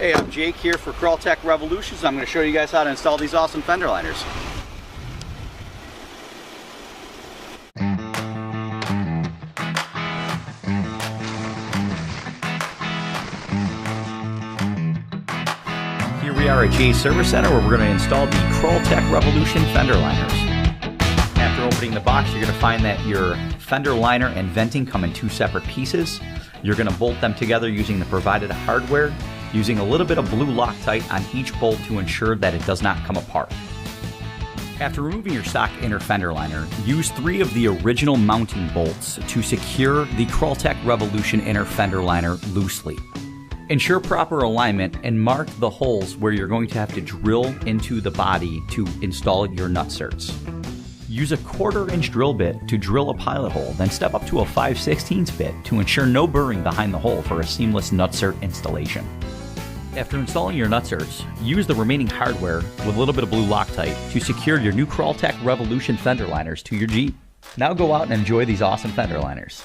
Hey, I'm Jake here for CrawlTek Revolutions. I'm going to show you guys how to install these awesome fender liners. Here we are at Jay's Service Center where we're going to install the CrawlTek Revolution fender liners. After opening the box, you're going to find that your fender liner and venting come in two separate pieces. You're going to bolt them together using the provided hardware, using a little bit of blue Loctite on each bolt to ensure that it does not come apart. After removing your stock inner fender liner, use 3 of the original mounting bolts to secure the CrawlTek Revolution inner fender liner loosely. Ensure proper alignment and mark the holes where you're going to have to drill into the body to install your nutserts. Use a 1/4 inch drill bit to drill a pilot hole, then step up to a 5/16 bit to ensure no burring behind the hole for a seamless nutsert installation. After installing your nutserts, use the remaining hardware with a little bit of blue Loctite to secure your new CrawlTek Revolution fender liners to your Jeep. Now go out and enjoy these awesome fender liners.